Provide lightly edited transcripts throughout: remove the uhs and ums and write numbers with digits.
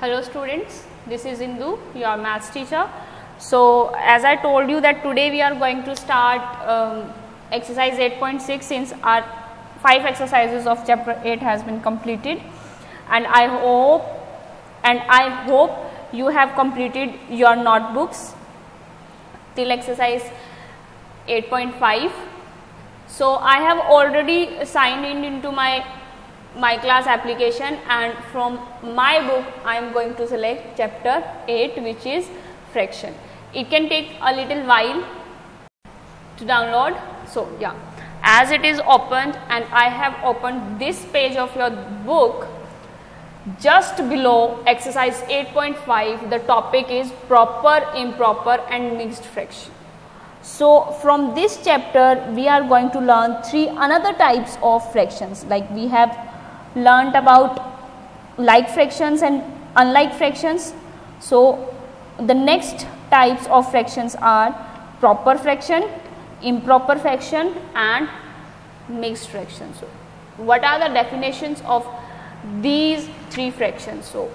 Hello students, this is Indu, your maths teacher. So as I told you that today we are going to start exercise 8.6 since our 5 exercises of chapter 8 has been completed, and I hope you have completed your notebooks till exercise 8.5. So I have already signed in into my class application, and from my book I am going to select chapter 8, which is fraction. It can take a little while to download. So yeah, as it is opened and I have opened this page of your book, just below exercise 8.5 the topic is proper, improper and mixed fraction. So from this chapter we are going to learn 3 another types of fractions. Like we have learned about like fractions and unlike fractions. So the next types of fractions are proper fraction, improper fraction and mixed fraction. So what are the definitions of these 3 fractions? So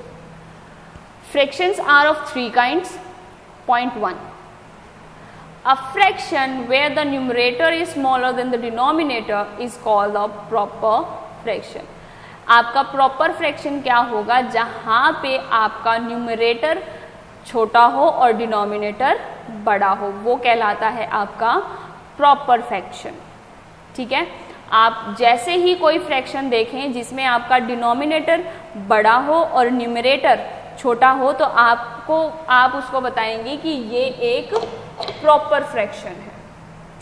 fractions are of 3 kinds. Point 1, a fraction where the numerator is smaller than the denominator is called a proper fraction. आपका proper fraction क्या होगा? जहाँ पे आपका numerator छोटा हो और denominator बड़ा हो, वो कहलाता है आपका प्रॉपर फ्रैक्शन. ठीक है, आप जैसे ही कोई फ्रैक्शन देखें जिसमें आपका डिनोमिनेटर बड़ा हो और न्यूमरेटर छोटा हो, तो आप उसको बताएंगे कि ये एक प्रॉपर फ्रैक्शन है.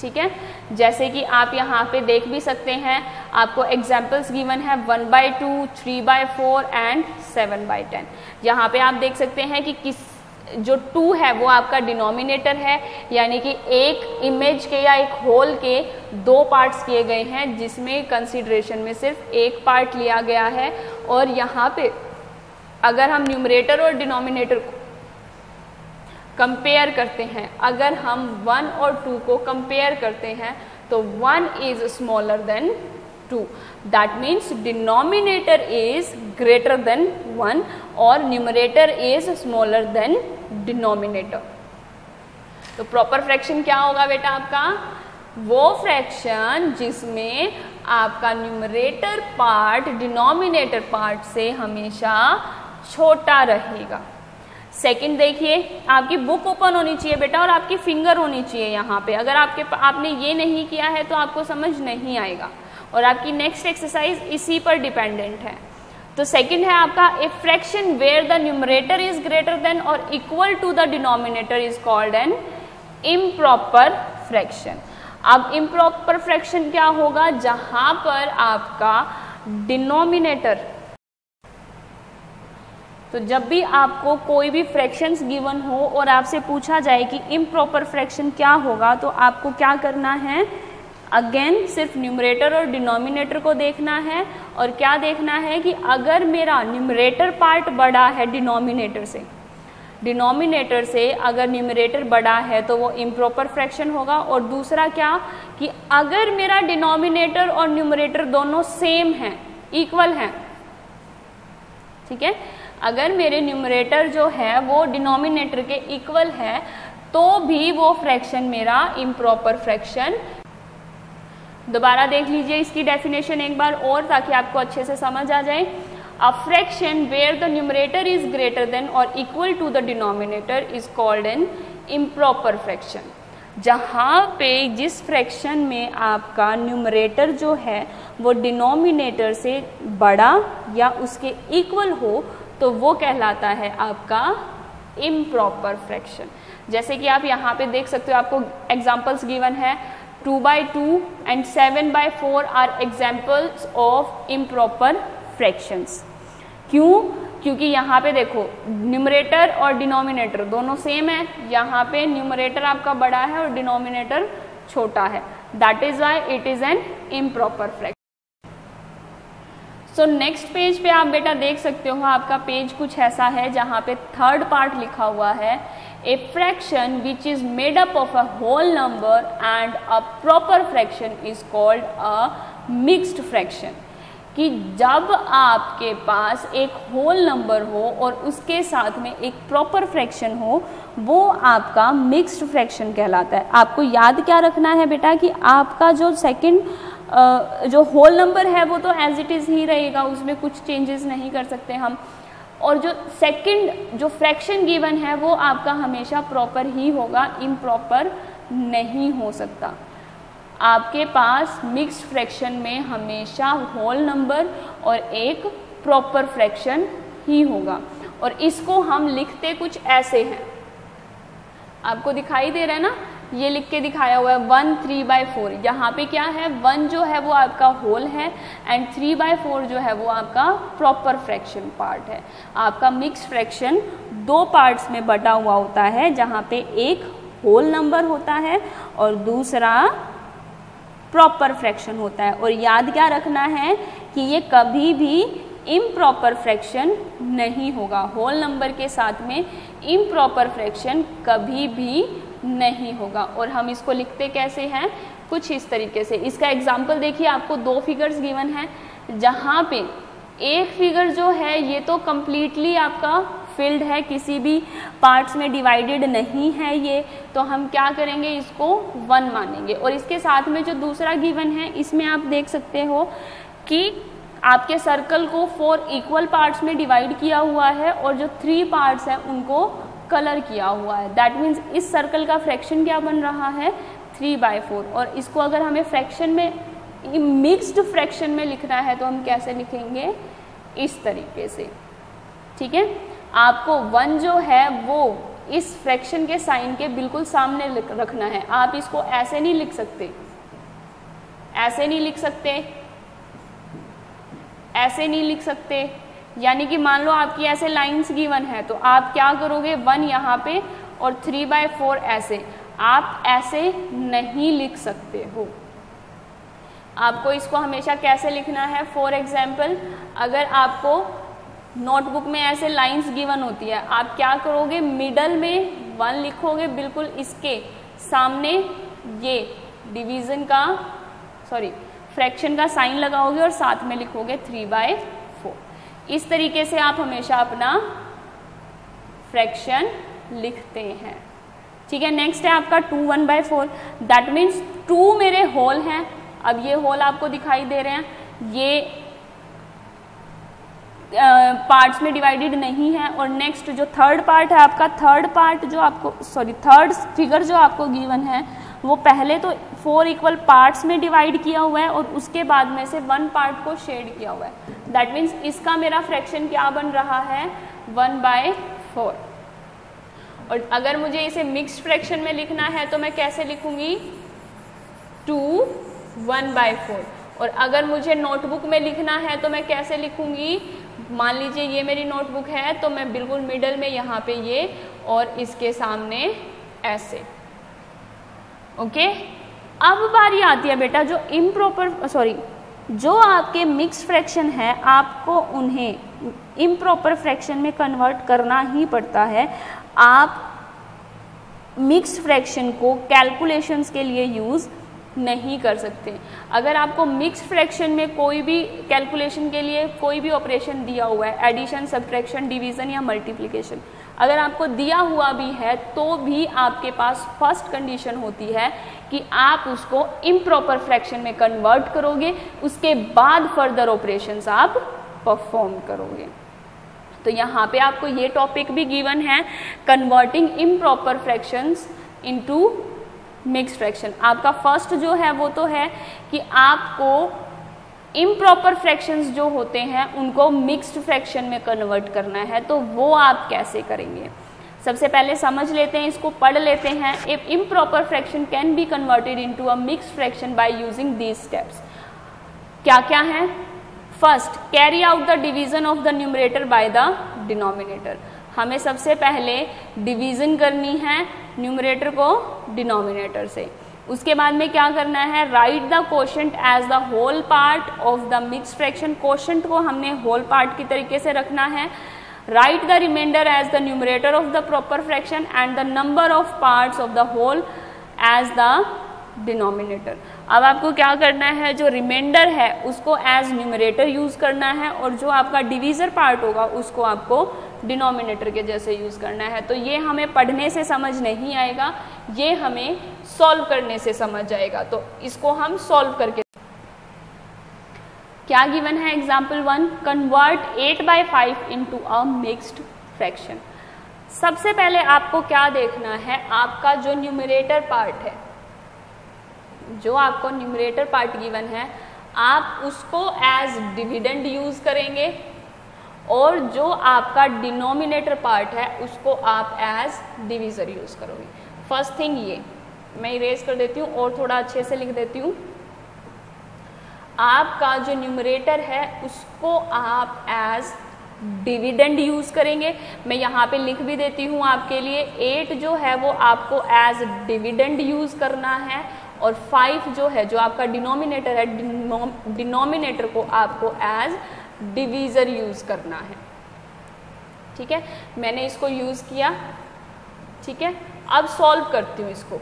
ठीक है, जैसे कि आप यहाँ पे देख भी सकते हैं, आपको एग्जाम्पल्स गिवन है 1/2, 3/4 एंड 7/10. यहाँ पे आप देख सकते हैं कि जो 2 है वो आपका डिनोमिनेटर है, यानी कि एक इमेज के या एक होल के 2 पार्ट्स किए गए हैं, जिसमें कंसीडरेशन में सिर्फ एक पार्ट लिया गया है. और यहाँ पे अगर हम न्यूमरेटर और डिनोमिनेटर को कंपेयर करते हैं, अगर हम 1 और 2 को कंपेयर करते हैं तो 1 is smaller than 2. That means denominator is greater then 1 और numerator is smaller than denominator. तो प्रॉपर फ्रैक्शन क्या होगा बेटा? आपका वो फ्रैक्शन जिसमें आपका न्यूमरेटर पार्ट डिनोमिनेटर पार्ट से हमेशा छोटा रहेगा. सेकंड देखिए, आपकी बुक ओपन होनी चाहिए बेटा और आपकी फिंगर होनी चाहिए यहाँ पे. अगर आपने ये नहीं किया है तो आपको समझ नहीं आएगा और आपकी नेक्स्ट एक्सरसाइज इसी पर डिपेंडेंट है. तो सेकंड है आपका a fraction where the numerator is greater than और equal to the denominator is called an improper fraction. अब इम्प्रॉपर फ्रैक्शन क्या होगा? जहां पर आपका डिनोमिनेटर, तो जब भी आपको कोई भी फ्रैक्शंस गिवन हो और आपसे पूछा जाए कि इम्प्रॉपर फ्रैक्शन क्या होगा, तो आपको क्या करना है? अगेन सिर्फ न्यूमरेटर और डिनोमिनेटर को देखना है और क्या देखना है कि अगर मेरा न्यूमरेटर पार्ट बड़ा है डिनोमिनेटर से अगर न्यूमरेटर बड़ा है तो वो इम्प्रॉपर फ्रैक्शन होगा. और दूसरा क्या कि अगर मेरा डिनोमिनेटर और न्यूमरेटर दोनों सेम हैं, इक्वल हैं. ठीक है, अगर मेरे न्यूमरेटर जो है वो डिनोमिनेटर के इक्वल है तो भी वो फ्रैक्शन मेरा इम्प्रॉपर फ्रैक्शन. दोबारा देख लीजिए इसकी डेफिनेशन एक बार और, ताकि आपको अच्छे से समझ आ जाए. A fraction where the numerator is greater than और equal to the denominator is called an improper fraction. जहाँ पे जिस फ्रैक्शन में आपका न्यूमरेटर जो है वो डिनोमिनेटर से बड़ा या उसके इक्वल हो, तो वो कहलाता है आपका इम्प्रॉपर फ्रैक्शन. जैसे कि आप यहाँ पे देख सकते हो, आपको एग्जाम्पल्स गिवन है 2/2 and 7/4 are examples of improper fractions. क्यों? क्योंकि यहाँ पे देखो न्यूमरेटर और डिनोमिनेटर दोनों सेम है. यहाँ पे न्यूमरेटर आपका बड़ा है और डिनोमिनेटर छोटा है. That is why it is an improper fraction. So next page पे आप बेटा देख सकते हो, आपका पेज कुछ ऐसा है जहाँ पे थर्ड पार्ट लिखा हुआ है, a fraction which is made up of a whole number and a proper fraction is called a mixed fraction. कि जब आपके पास एक होल नंबर हो और उसके साथ में एक प्रॉपर फ्रैक्शन हो, वो आपका मिक्स्ड फ्रैक्शन कहलाता है। आपको याद क्या रखना है बेटा कि आपका जो सेकंड जो होल नंबर है वो तो एज इट इज़ ही रहेगा, उसमें कुछ चेंजेस नहीं कर सकते हम, और जो सेकंड जो फ्रैक्शन गिवन है वो आपका हमेशा प्रॉपर ही होगा, इम्प्रॉपर नहीं हो सकता। आपके पास मिक्स्ड फ्रैक्शन में हमेशा होल नंबर और एक प्रॉपर फ्रैक्शन ही होगा। और इसको हम लिखते कुछ ऐसे हैं, आपको दिखाई दे रहा है ना, ये लिख के दिखाया हुआ है 1 3/4। यहाँ पे क्या है, 1 जो है वो आपका होल है एंड 3/4 जो है वो आपका प्रॉपर फ्रैक्शन पार्ट है। आपका मिक्स्ड फ्रैक्शन 2 पार्ट्स में बटा हुआ होता है, जहाँ पे एक होल नंबर होता है और दूसरा प्रॉपर फ्रैक्शन होता है। और याद क्या रखना है कि ये कभी भी इम्प्रॉपर फ्रैक्शन नहीं होगा, होल नंबर के साथ में इम्प्रॉपर फ्रैक्शन कभी भी नहीं होगा। और हम इसको लिखते कैसे हैं, कुछ इस तरीके से। इसका एग्जाम्पल देखिए, आपको 2 फिगर्स गिवन है, जहाँ पे एक फिगर जो है ये तो कम्प्लीटली आपका फिल्ड है, किसी भी पार्ट्स में डिवाइडेड नहीं है ये, तो हम क्या करेंगे, इसको 1 मानेंगे। और इसके साथ में जो दूसरा गिवन है, इसमें आप देख सकते हो कि आपके सर्कल को 4 इक्वल पार्ट्स में डिवाइड किया हुआ है और जो 3 पार्ट्स हैं उनको कलर किया हुआ है। दैट मीन्स इस सर्कल का फ्रैक्शन क्या बन रहा है, 3/4। और इसको अगर हमें फ्रैक्शन में, मिक्स्ड फ्रैक्शन में लिखना है तो हम कैसे लिखेंगे, इस तरीके से। ठीक है, आपको 1 जो है वो इस फ्रैक्शन के साइन के बिल्कुल सामने रखना है। आप इसको ऐसे नहीं लिख सकते, ऐसे नहीं लिख सकते, ऐसे नहीं लिख सकते। यानी कि मान लो आपकी ऐसे लाइंस गिवन है, तो आप क्या करोगे, 1 यहाँ पे और 3/4 ऐसे, आप ऐसे नहीं लिख सकते हो। आपको इसको हमेशा कैसे लिखना है, फॉर एग्जाम्पल अगर आपको नोटबुक में ऐसे लाइंस गिवन होती है, आप क्या करोगे, मिडल में 1 लिखोगे, बिल्कुल इसके सामने ये डिवीजन का, सॉरी फ्रैक्शन का साइन लगाओगे और साथ में लिखोगे 3/4। इस तरीके से आप हमेशा अपना फ्रैक्शन लिखते हैं। ठीक है, नेक्स्ट है आपका 2 1/4। दैट मीन्स 2 मेरे होल हैं, अब ये होल आपको दिखाई दे रहे हैं, ये पार्ट्स में डिवाइडेड नहीं है। और नेक्स्ट जो थर्ड पार्ट है आपका, थर्ड पार्ट जो आपको, सॉरी थर्ड फिगर जो आपको गिवन है, वो पहले तो 4 इक्वल पार्ट्स में डिवाइड किया हुआ है और उसके बाद में से 1 पार्ट को शेड किया हुआ है। दैट मीन्स इसका मेरा फ्रैक्शन क्या बन रहा है, 1/4। और अगर मुझे इसे मिक्स्ड फ्रैक्शन में लिखना है तो मैं कैसे लिखूंगी, 2 1/4। और अगर मुझे नोटबुक में लिखना है तो मैं कैसे लिखूंगी, मान लीजिए ये मेरी नोटबुक है, तो मैं बिल्कुल मिडल में यहाँ पे ये और इसके सामने ऐसे। ओके, अब बारी आती है बेटा जो इम्प्रॉपर, सॉरी जो आपके मिक्स फ्रैक्शन है, आपको उन्हें इम्प्रॉपर फ्रैक्शन में कन्वर्ट करना ही पड़ता है। आप मिक्स फ्रैक्शन को कैलकुलेशंस के लिए यूज़ नहीं कर सकते। अगर आपको मिक्स फ्रैक्शन में कोई भी कैलकुलेशन के लिए कोई भी ऑपरेशन दिया हुआ है, एडिशन, सब्ट्रैक्शन, डिवीजन या मल्टीप्लिकेशन, अगर आपको दिया हुआ भी है तो भी आपके पास फर्स्ट कंडीशन होती है कि आप उसको इम्प्रॉपर फ्रैक्शन में कन्वर्ट करोगे, उसके बाद फर्दर ऑपरेशंस आप परफॉर्म करोगे। तो यहाँ पे आपको ये टॉपिक भी गिवन है, converting improper fractions into mixed fraction. आपका फर्स्ट जो है वो तो है कि आपको इम्प्रॉपर फ्रैक्शंस जो होते हैं उनको मिक्स्ड फ्रैक्शन में कन्वर्ट करना है। तो वो आप कैसे करेंगे, सबसे पहले समझ लेते हैं, इसको पढ़ लेते हैं। If improper fraction can be converted into a mixed fraction by using these steps. क्या क्या है, first, carry out the division of the numerator by the denominator. हमें सबसे पहले डिवीजन करनी है न्यूमरेटर को डिनोमिनेटर से। उसके बाद में क्या करना है, write the quotient as the whole part of the mixed fraction. Quotient को हमने होल पार्ट की तरीके से रखना है। Write the remainder as the numerator of the proper fraction and the number of parts of the whole as the denominator. अब आपको क्या करना है, जो रिमाइंडर है उसको एज न्यूमरेटर यूज करना है और जो आपका डिवीजर पार्ट होगा उसको आपको डिनोमिनेटर के जैसे यूज करना है। तो ये हमें पढ़ने से समझ नहीं आएगा, ये हमें सॉल्व करने से समझ आएगा। तो इसको हम सॉल्व करके, क्या गिवन है example 1, convert 8/5 into a mixed fraction. सबसे पहले आपको क्या देखना है, आपका जो न्यूमरेटर पार्ट है, जो आपको न्यूमरेटर पार्ट गिवन है, आप उसको एज डिविडेंड यूज करेंगे और जो आपका डिनोमिनेटर पार्ट है उसको आप एज डिवीजर यूज करोगे। फर्स्ट थिंग ये मैं इरेज कर देती हूँ और थोड़ा अच्छे से लिख देती हूँ। आपका जो न्यूमरेटर है उसको आप एज डिविडेंड यूज करेंगे। मैं यहाँ पे लिख भी देती हूँ आपके लिए, 8 जो है वो आपको एज डिविडेंड यूज करना है और 5 जो है, जो आपका डिनोमिनेटर है, डिनोमिनेटर को आपको एज डिवीजर यूज करना है। ठीक है, मैंने इसको यूज किया। ठीक है, अब सॉल्व करती हूँ, इसको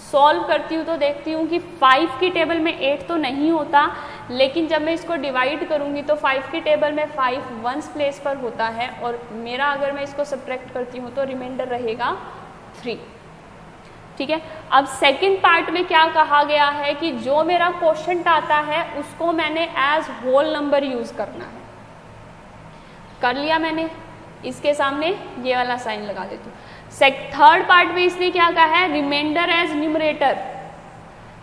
सॉल्व करती हूँ तो देखती हूँ कि 5 की टेबल में 8 तो नहीं होता, लेकिन जब मैं इसको डिवाइड करूँगी तो 5 की टेबल में 5 वंस प्लेस पर होता है और मेरा अगर मैं इसको सब्ट्रैक्ट करती हूँ तो रिमाइंडर रहेगा 3। ठीक है, अब सेकंड पार्ट में क्या कहा गया है कि जो मेरा क्वोशंट आता है उसको मैंने एज होल नंबर यूज करना है। कर लिया मैंने, इसके सामने ये वाला साइन लगा देती हूँ। थर्ड पार्ट में इसने क्या कहा है, रिमाइंडर एज न्यूमरेटर।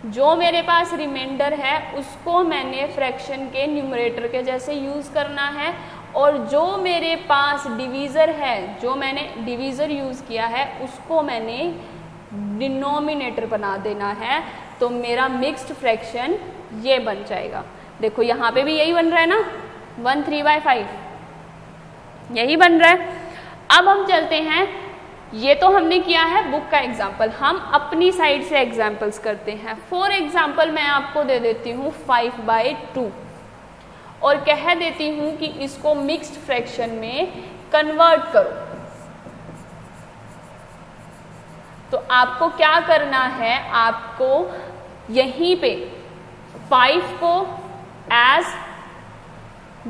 जो मेरे पास रिमाइंडर है उसको मैंने फ्रैक्शन के न्यूमरेटर के जैसे यूज करना है और जो मेरे पास डिवीजर है, जो मैंने डिवीजर यूज किया है उसको मैंने डिनोमिनेटर बना देना है। तो मेरा मिक्स्ड फ्रैक्शन ये बन जाएगा। देखो यहाँ पे भी यही बन रहा है ना, 1 3/5 यही बन रहा है। अब हम चलते हैं, ये तो हमने किया है बुक का एग्जाम्पल, हम अपनी साइड से एग्जाम्पल्स करते हैं। फॉर एग्जाम्पल मैं आपको दे देती हूँ 5/2 और कह देती हूँ कि इसको मिक्स्ड फ्रैक्शन में कन्वर्ट करो। तो आपको क्या करना है, आपको यहीं पे 5 को एज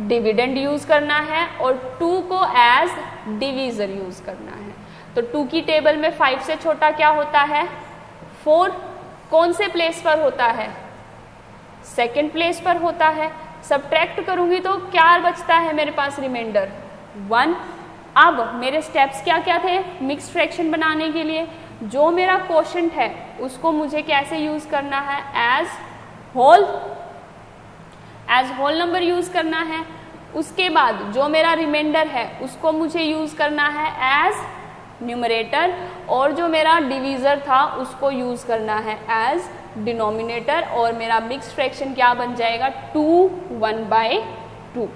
डिविडेंड यूज करना है और 2 को एज डिवीजर यूज करना है। तो 2 की टेबल में 5 से छोटा क्या होता है, 4। कौन से प्लेस पर होता है, सेकंड प्लेस पर होता है। सब्ट्रैक्ट करूंगी तो क्या बचता है मेरे पास, रिमाइंडर 1। अब मेरे स्टेप्स क्या क्या थे मिक्स्ड फ्रैक्शन बनाने के लिए, जो मेरा क्वोशंट है उसको मुझे कैसे यूज करना है, एज होल नंबर यूज करना है। उसके बाद जो मेरा रिमाइंडर है उसको मुझे यूज करना है एज न्यूमरेटर और जो मेरा डिवीजर था उसको यूज करना है एज डिनोमिनेटर और मेरा मिक्स्ड फ्रैक्शन क्या बन जाएगा, 2 1/2।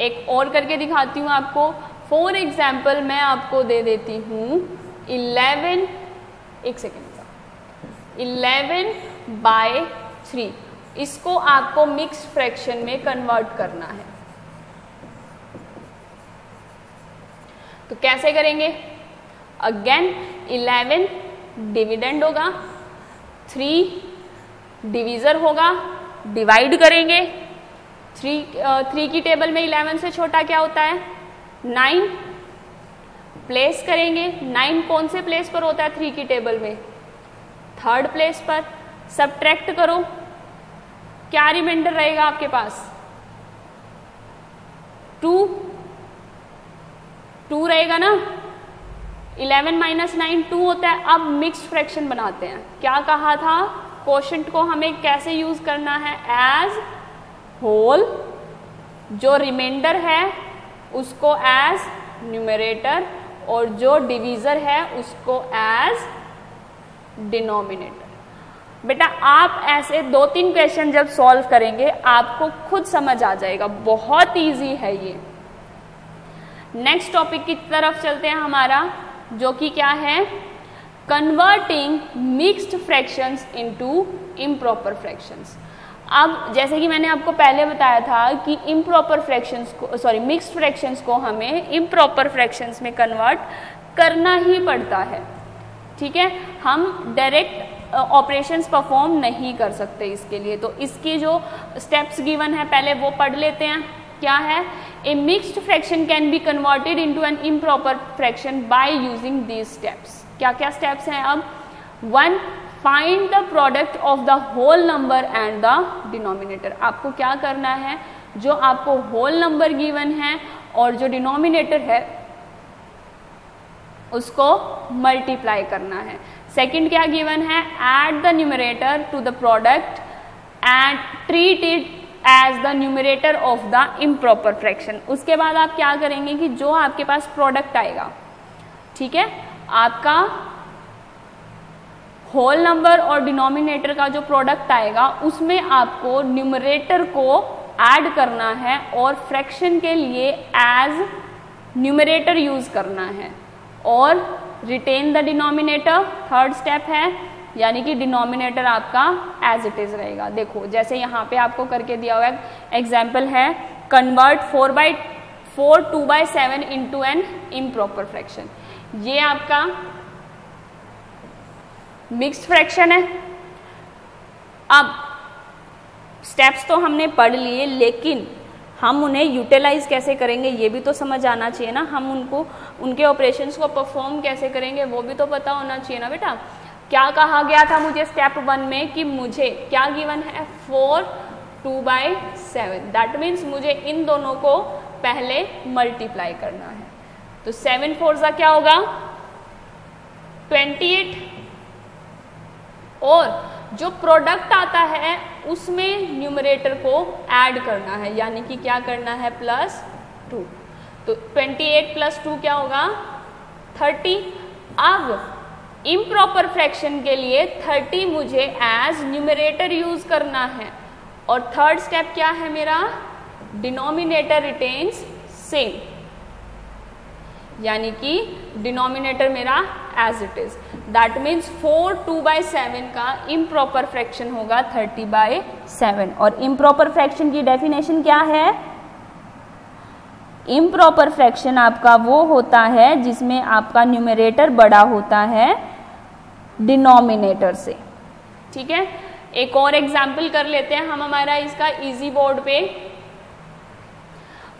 एक और करके दिखाती हूँ आपको। फॉर एग्जाम्पल मैं आपको दे देती हूँ 11/3। इसको आपको मिक्स्ड फ्रैक्शन में कन्वर्ट करना है। तो कैसे करेंगे, अगेन 11 डिविडेंड होगा, 3 डिवीजर होगा, डिवाइड करेंगे। 3 की टेबल में 11 से छोटा क्या होता है, 9। प्लेस करेंगे, 9 कौन से प्लेस पर होता है 3 की टेबल में, थर्ड प्लेस पर। सब्ट्रैक्ट करो, क्या रिमाइंडर रहेगा आपके पास, 2 रहेगा ना। 11 - 9 2 होता है। अब मिक्स्ड फ्रैक्शन बनाते हैं। क्या कहा था, क्वोशंट को हमें कैसे यूज करना है, एज होल। जो रिमाइंडर है उसको एज न्यूमरेटर और जो डिवीजर है उसको एज डिनोमिनेटर। बेटा आप ऐसे 2-3 क्वेश्चन जब सॉल्व करेंगे आपको खुद समझ आ जाएगा, बहुत इजी है ये। नेक्स्ट टॉपिक की तरफ चलते हैं हमारा, जो कि क्या है, converting mixed fractions into improper fractions. अब जैसे कि मैंने आपको पहले बताया था कि इम्प्रॉपर फ्रैक्शंस को, सॉरी मिक्स्ड फ्रैक्शंस को हमें इम्प्रॉपर फ्रैक्शंस में कन्वर्ट करना ही पड़ता है। ठीक है, हम डायरेक्ट ऑपरेशंस परफॉर्म नहीं कर सकते इसके लिए। तो इसकी जो स्टेप्स गिवन है पहले वो पढ़ लेते हैं। क्या है? A mixed fraction can be converted into an improper fraction by using these steps. क्या क्या स्टेप्स हैं? अब 1, find the product of the whole number and the denominator. आपको क्या करना है? जो आपको होल नंबर गिवन है और जो डिनोमिनेटर है उसको मल्टीप्लाई करना है। सेकंड क्या गिवन है? Add the numerator to the product and treat it as the numerator of the improper fraction. उसके बाद आप क्या करेंगे कि जो आपके पास प्रोडक्ट आएगा, ठीक है, आपका होल नंबर और डिनोमिनेटर का जो प्रोडक्ट आएगा उसमें आपको न्यूमरेटर को ऐड करना है और फ्रैक्शन के लिए एज न्यूमरेटर यूज करना है और retain the denominator. Third step है, यानी कि डिनोमिनेटर आपका एज इट इज रहेगा। देखो जैसे यहाँ पे आपको करके दिया हुआ एग्जाम्पल है, convert 4 2/7 into an improper fraction. ये आपका मिक्स्ड फ्रैक्शन है। अब स्टेप्स तो हमने पढ़ लिए, लेकिन हम उन्हें यूटिलाइज कैसे करेंगे ये भी तो समझ आना चाहिए ना। हम उनके ऑपरेशंस को परफॉर्म कैसे करेंगे वो भी तो पता होना चाहिए ना बेटा। क्या कहा गया था मुझे स्टेप 1 में कि मुझे क्या गिवन है? 4 2/7। दैट मीन्स मुझे इन दोनों को पहले मल्टीप्लाई करना है। तो 7 4 क्या होगा? 28। और जो प्रोडक्ट आता है उसमें न्यूमरेटर को ऐड करना है, यानी कि क्या करना है? +2। तो 28 + 2 क्या होगा? 30। अब इम्प्रॉपर फ्रैक्शन के लिए 30 मुझे एज न्यूमरेटर यूज करना है। और थर्ड स्टेप क्या है मेरा? डिनोमिनेटर रिटेन्स सेम, यानी कि डिनोमिनेटर मेरा as it is. That means 4 2/7 का इम्प्रॉपर फ्रैक्शन होगा 30/7। और इम्प्रॉपर फ्रैक्शन की डेफिनेशन क्या है? इम्प्रॉपर फ्रैक्शन आपका वो होता है जिसमें आपका न्यूमरेटर बड़ा होता है डिनोमिनेटर से। ठीक है, एक और एग्जाम्पल कर लेते हैं हम हमारा इसका इजी बोर्ड पे।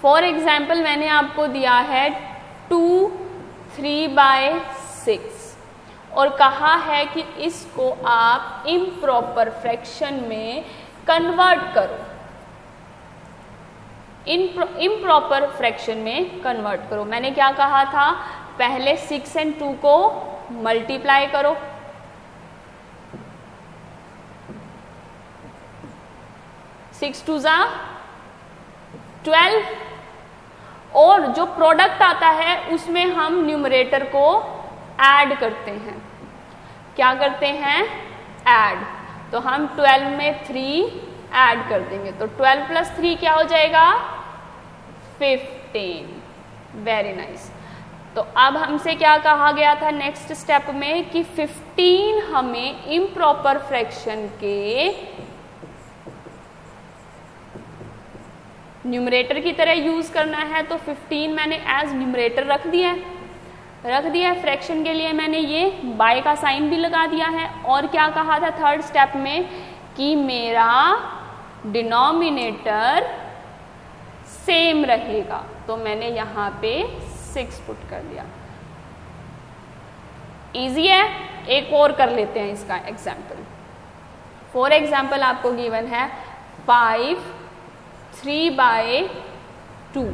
फॉर एग्जाम्पल मैंने आपको दिया है 2 3/6 और कहा है कि इसको आप इम्प्रॉपर फ्रैक्शन में कन्वर्ट करो, इम्प्रॉपर फ्रैक्शन में कन्वर्ट करो। मैंने क्या कहा था? पहले 6 और 2 को मल्टीप्लाई करो, 6 2 12, और जो प्रोडक्ट आता है उसमें हम न्यूमरेटर को ऐड करते हैं। क्या करते हैं? ऐड। तो हम 12 में 3 ऐड कर देंगे, तो 12 + 3 क्या हो जाएगा? 15। Very nice. तो अब हमसे क्या कहा गया था नेक्स्ट स्टेप में कि 15 हमें इम्प्रॉपर फ्रैक्शन के न्यूमरेटर की तरह यूज करना है। तो 15 मैंने एज न्यूमरेटर रख दिया है। फ्रैक्शन के लिए मैंने ये बाय का साइन भी लगा दिया है। और क्या कहा था थर्ड स्टेप में कि मेरा डिनोमिनेटर सेम रहेगा, तो मैंने यहाँ पे 6 पुट कर दिया। इजी है। एक और कर लेते हैं इसका एग्जाम्पल। फॉर एग्जाम्पल आपको गिवन है 5 3/2।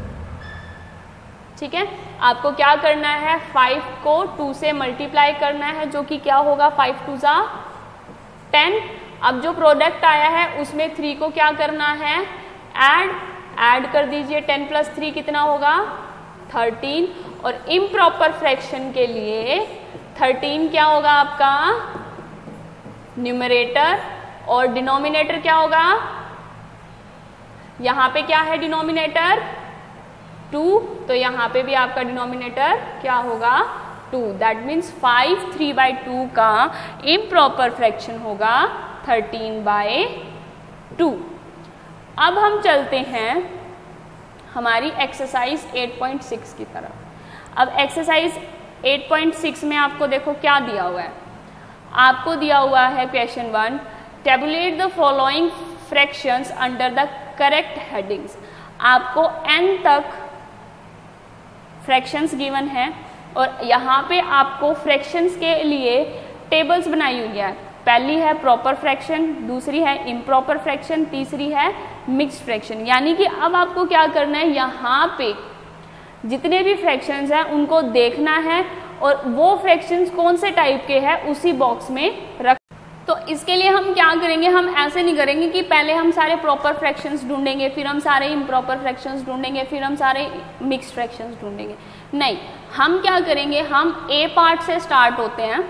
ठीक है, आपको क्या करना है? 5 को 2 से मल्टीप्लाई करना है, जो कि क्या होगा? 5 2 10। अब जो प्रोडक्ट आया है उसमें 3 को क्या करना है? ऐड कर दीजिए। 10 + 3 कितना होगा? 13। और इम्प्रॉपर फ्रैक्शन के लिए 13 क्या होगा आपका? न्यूमरेटर। और डिनोमिनेटर क्या होगा? यहाँ पे क्या है डिनोमिनेटर? 2। तो यहाँ पे भी आपका डिनोमिनेटर क्या होगा? 2। दैट मीन्स 5 3/2 का इम्प्रॉपर फ्रैक्शन होगा 13/2। अब हम चलते हैं हमारी एक्सरसाइज 8.6 की तरफ। अब एक्सरसाइज 8.6 में आपको देखो क्या दिया हुआ है। आपको दिया हुआ है question 1, tablet the following fractions under the correct headings. आपको n तक फ्रैक्शंस गिवन है और यहाँ पे आपको फ्रैक्शंस के लिए टेबल्स बनाई हुई है। पहली है प्रॉपर फ्रैक्शन, दूसरी है इम्प्रॉपर फ्रैक्शन, तीसरी है मिक्स्ड फ्रैक्शन। यानी कि अब आपको क्या करना है, यहाँ पे जितने भी फ्रैक्शंस हैं उनको देखना है और वो फ्रैक्शंस कौन से टाइप के हैं उसी बॉक्स में रख। तो इसके लिए हम क्या करेंगे, हम ऐसे नहीं करेंगे कि पहले हम सारे प्रॉपर फ्रैक्शंस ढूंढेंगे, फिर हम सारे इम्प्रॉपर फ्रैक्शंस ढूंढेंगे, फिर हम सारे मिक्स्ड फ्रैक्शंस ढूंढेंगे। नहीं, हम क्या करेंगे, हम ए पार्ट से स्टार्ट होते हैं।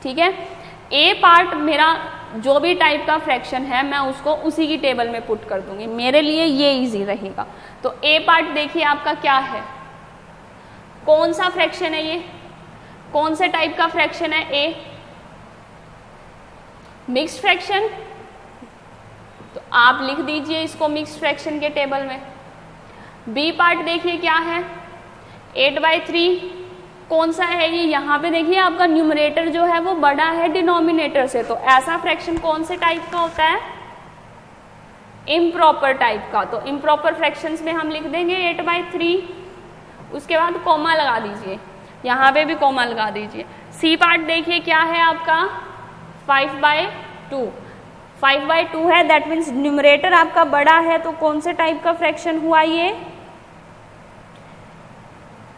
ठीक है, ए पार्ट मेरा जो भी टाइप का फ्रैक्शन है मैं उसको उसी की टेबल में पुट कर दूंगी, मेरे लिए ये इजी रहेगा। तो ए पार्ट देखिए आपका क्या है, कौन सा फ्रैक्शन है, ये कौन से टाइप का फ्रैक्शन है, ए मिक्स्ड फ्रैक्शन। तो आप लिख दीजिए इसको मिक्स्ड फ्रैक्शन के टेबल में। बी पार्ट देखिए क्या है, 8/3 कौन सा है ये, यहाँ पे देखिए आपका न्यूमरेटर जो है वो बड़ा है डिनोमिनेटर से, तो ऐसा फ्रैक्शन कौन से टाइप का होता है, इम्प्रॉपर टाइप का। तो इम्प्रॉपर फ्रैक्शंस में हम लिख देंगे 8/3, उसके बाद कॉमा लगा दीजिए, यहाँ पे भी कॉमा लगा दीजिए। सी पार्ट देखिए क्या है आपका 5/2, 5/2 है, दैट मीन्स न्यूमरेटर आपका बड़ा है, तो कौन से टाइप का फ्रैक्शन हुआ ये,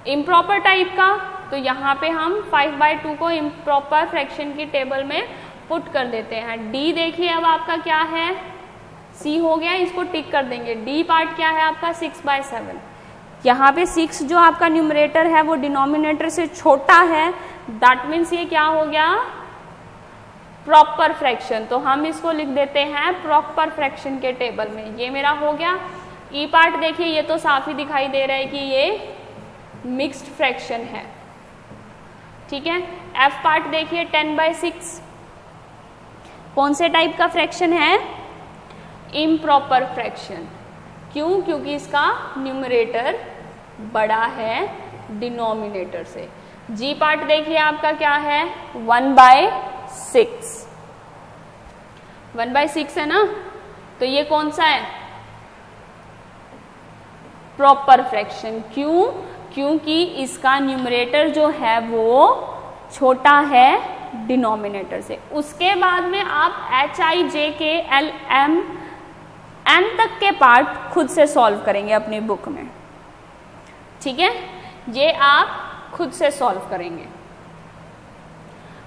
इम्प्रॉपर टाइप का। तो यहाँ पे हम 5/2 को इम्प्रॉपर फ्रैक्शन की टेबल में पुट कर देते हैं। डी देखिए अब आपका क्या है, सी हो गया, इसको टिक कर देंगे। डी पार्ट क्या है आपका 6/7, यहाँ पे 6 जो आपका न्यूमरेटर है वो डिनोमिनेटर से छोटा है, दैट मीन्स ये क्या हो गया, प्रॉपर फ्रैक्शन। तो हम इसको लिख देते हैं प्रॉपर फ्रैक्शन के टेबल में, ये मेरा हो गया। ई पार्ट देखिए ये तो साफ ही दिखाई दे रहा है कि ये मिक्स्ड फ्रैक्शन है। ठीक है, एफ पार्ट देखिए 10/6 कौन से टाइप का फ्रैक्शन है, इम्प्रॉपर फ्रैक्शन। क्यों, क्योंकि इसका न्यूमरेटर बड़ा है डिनोमिनेटर से। जी पार्ट देखिए आपका क्या है 1/6, 1/6 है ना, तो ये कौन सा है, प्रॉपर फ्रैक्शन। क्यों, क्योंकि इसका न्यूमरेटर जो है वो छोटा है डिनोमिनेटर से। उसके बाद में आप HIJKLM N तक के पार्ट खुद से सॉल्व करेंगे अपनी बुक में। ठीक है, ये आप खुद से सॉल्व करेंगे।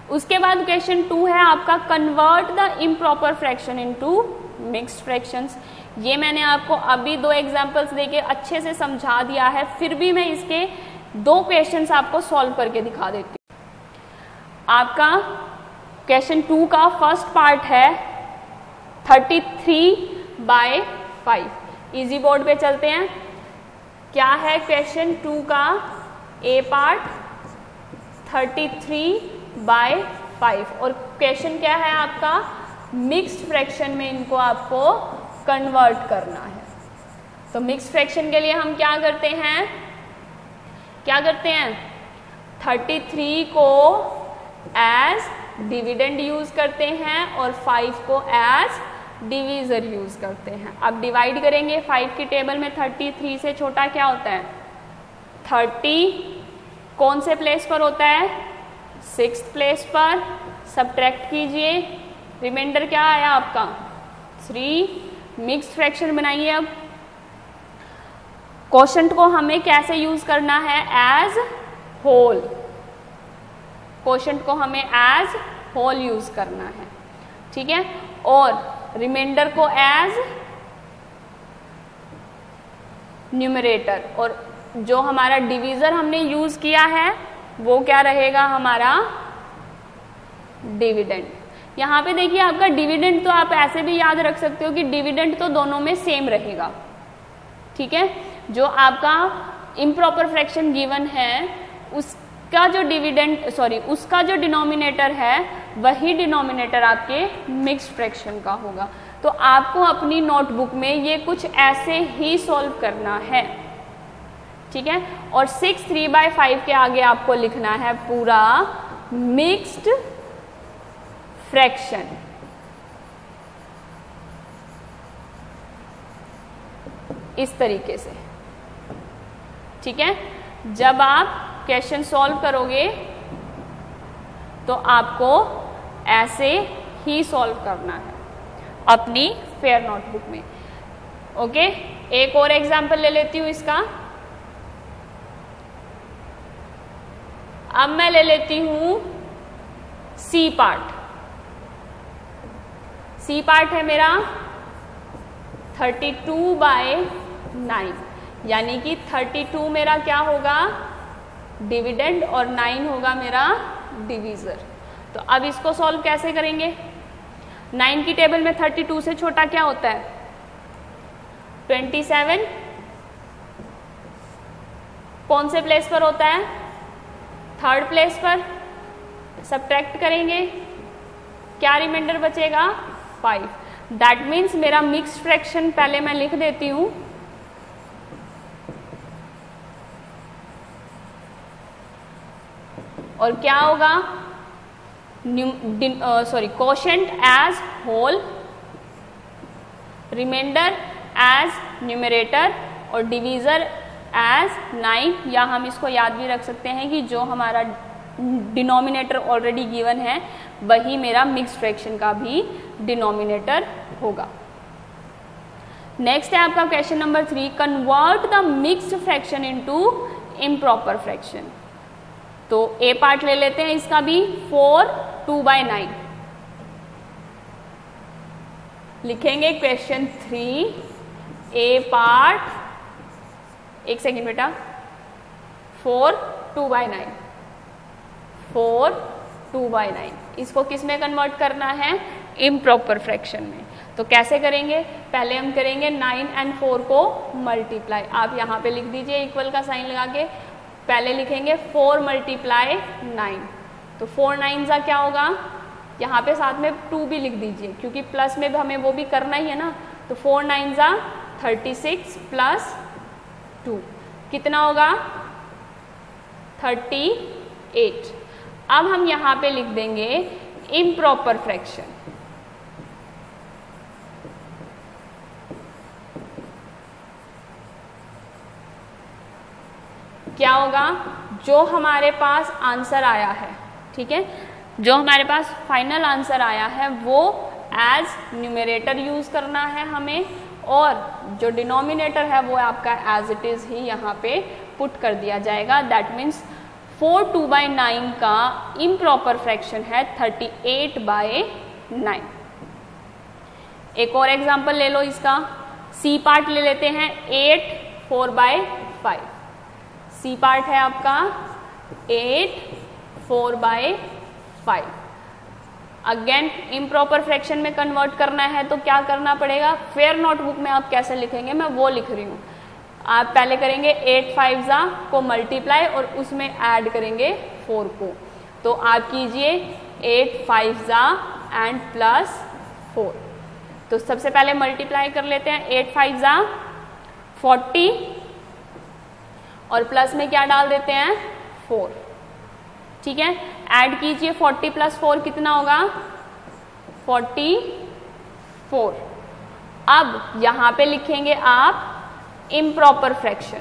उसके बाद क्वेश्चन 2 है आपका, convert the improper fraction into mixed fractions. ये मैंने आपको अभी 2 एग्जांपल्स देके अच्छे से समझा दिया है, फिर भी मैं इसके 2 क्वेश्चंस आपको सॉल्व करके दिखा देती हूँ। आपका क्वेश्चन 2 का फर्स्ट पार्ट है 33/5। इजी बोर्ड पे चलते हैं, क्या है क्वेश्चन 2 का ए पार्ट 33/5 और क्वेश्चन क्या है आपका, मिक्स्ड फ्रैक्शन में इनको आपको कन्वर्ट करना है। तो मिक्स्ड फ्रैक्शन के लिए हम क्या करते हैं, 33 को एज डिविडेंड यूज करते हैं और 5 को एज डिवीजर यूज करते हैं। अब डिवाइड करेंगे 5 की टेबल में 33 से छोटा क्या होता है, 30 कौन से प्लेस पर होता है, 6th प्लेस पर। सब्ट्रैक्ट कीजिए, रिमाइंडर क्या आया आपका 3। मिक्स्ड फ्रैक्शन बनाइए। अब कोशेंट को हमें कैसे यूज करना है, एज होल। कोशेंट को हमें एज होल यूज करना है। ठीक है, और रिमाइंडर को एज न्यूमरेटर, और जो हमारा डिवीजर हमने यूज किया है वो क्या रहेगा, हमारा डिविडेंड। यहाँ पे देखिए आपका डिविडेंड तो आप ऐसे भी याद रख सकते हो कि डिविडेंड तो दोनों में सेम रहेगा। ठीक है, जो आपका इम्प्रॉपर फ्रैक्शन गिवन है उसका जो उसका जो डिनोमिनेटर है वही डिनोमिनेटर आपके मिक्स्ड फ्रैक्शन का होगा। तो आपको अपनी नोटबुक में ये कुछ ऐसे ही सॉल्व करना है। ठीक है, और 6 3/5 के आगे आपको लिखना है पूरा मिक्स्ड फ्रैक्शन। इस तरीके से, ठीक है। जब आप क्वेश्चन सॉल्व करोगे तो आपको ऐसे ही सॉल्व करना है अपनी फेयर नोटबुक में। ओके, एक और एग्जांपल ले लेती हूं इसका। अब मैं ले लेती हूं सी पार्ट। सी पार्ट है मेरा 32/9, यानी कि 32 मेरा क्या होगा, डिविडेंड, और 9 होगा मेरा डिवीजर। तो अब इसको सॉल्व कैसे करेंगे? 9 की टेबल में 32 से छोटा क्या होता है? 27। कौन से प्लेस पर होता है? थर्ड प्लेस पर। सब्ट्रैक्ट करेंगे, क्या रिमाइंडर बचेगा? 5। दैट मीन्स मेरा मिक्स्ड फ्रैक्शन पहले मैं लिख देती हूं, और क्या होगा, quotient as whole, remainder as numerator, और डिवीजर एज 9। या हम इसको याद भी रख सकते हैं कि जो हमारा डिनोमिनेटर ऑलरेडी गिवन है वही मेरा मिक्स्ड फ्रैक्शन का भी डिनोमिनेटर होगा। नेक्स्ट है आपका question number 3, convert the mixed fraction into improper fraction. तो ए पार्ट ले लेते हैं इसका भी, 4 2/9 लिखेंगे। क्वेश्चन 3 ए पार्ट, एक सेकेंड बेटा, 4 2/9, 4 2/9, इसको किस में कन्वर्ट करना है? इम्प्रॉपर फ्रैक्शन में। तो कैसे करेंगे? पहले हम करेंगे 9 और 4 को मल्टीप्लाई। आप यहाँ पे लिख दीजिए इक्वल का साइन लगा के। पहले लिखेंगे 4 × 9, तो 4 9 का क्या होगा? यहाँ पे साथ में 2 भी लिख दीजिए, क्योंकि प्लस में भी हमें वो भी करना ही है ना। तो 4 9 जा 36 प्लस 2 कितना होगा? 38। अब हम यहाँ पे लिख देंगे इम्प्रॉपर फ्रैक्शन। क्या होगा? जो हमारे पास आंसर आया है, ठीक है, जो हमारे पास फाइनल आंसर आया है वो एज न्यूमरेटर यूज करना है हमें, और जो डिनोमिनेटर है वो आपका एज इट इज ही यहाँ पे पुट कर दिया जाएगा। दैट मीन्स 4 2/9 का इम्प्रॉपर फ्रैक्शन है 38/9। एक और एग्जांपल ले लो इसका, सी पार्ट ले लेते हैं 8 4/5। सी पार्ट है आपका 8 4/5। अगेन इम्प्रॉपर फ्रैक्शन में कन्वर्ट करना है तो क्या करना पड़ेगा? फेयर नोटबुक में आप कैसे लिखेंगे मैं वो लिख रही हूँ। आप पहले करेंगे 8 5 जा को मल्टीप्लाई और उसमें ऐड करेंगे 4 को। तो आप कीजिए 8 5 जा एंड प्लस 4। तो सबसे पहले मल्टीप्लाई कर लेते हैं। 8 5 जा 40 और प्लस में क्या डाल देते हैं? 4। ठीक है, ऐड कीजिए 40 प्लस 4 कितना होगा? 44। अब यहां पे लिखेंगे आप इम्प्रॉपर फ्रैक्शन।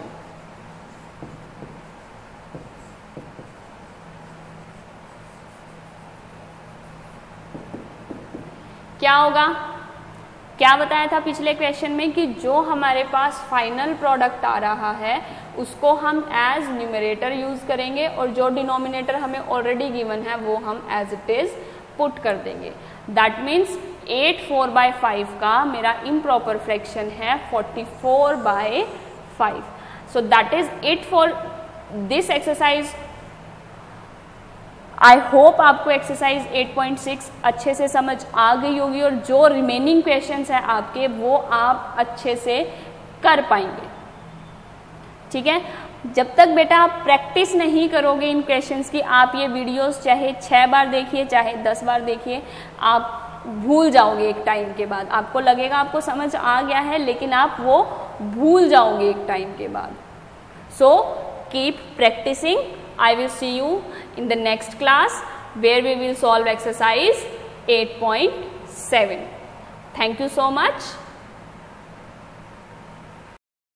क्या होगा? क्या बताया था पिछले क्वेश्चन में कि जो हमारे पास फाइनल प्रोडक्ट आ रहा है उसको हम एज न्यूमरेटर यूज करेंगे और जो डिनोमिनेटर हमें ऑलरेडी गिवन है वो हम एज इट इज पुट कर देंगे। दैट मीन्स 8 4/5 का मेरा इम्प्रॉपर फ्रैक्शन है 44/5। So that is it for this exercise. I hope आपको एक्सरसाइज 8.6 अच्छे से समझ आ गई होगी और जो रिमेनिंग क्वेश्चंस हैं आपके वो आप अच्छे से कर पाएंगे। ठीक है, जब तक बेटा आप प्रैक्टिस नहीं करोगे इन क्वेश्चंस की, आप ये वीडियोस चाहे 6 बार देखिए चाहे 10 बार देखिए, आप भूल जाओगे एक टाइम के बाद। आपको लगेगा आपको समझ आ गया है लेकिन आप वो भूल जाओगे एक टाइम के बाद। So keep practising. I will see you in the next class where we will solve exercise 8.7. Thank you so much.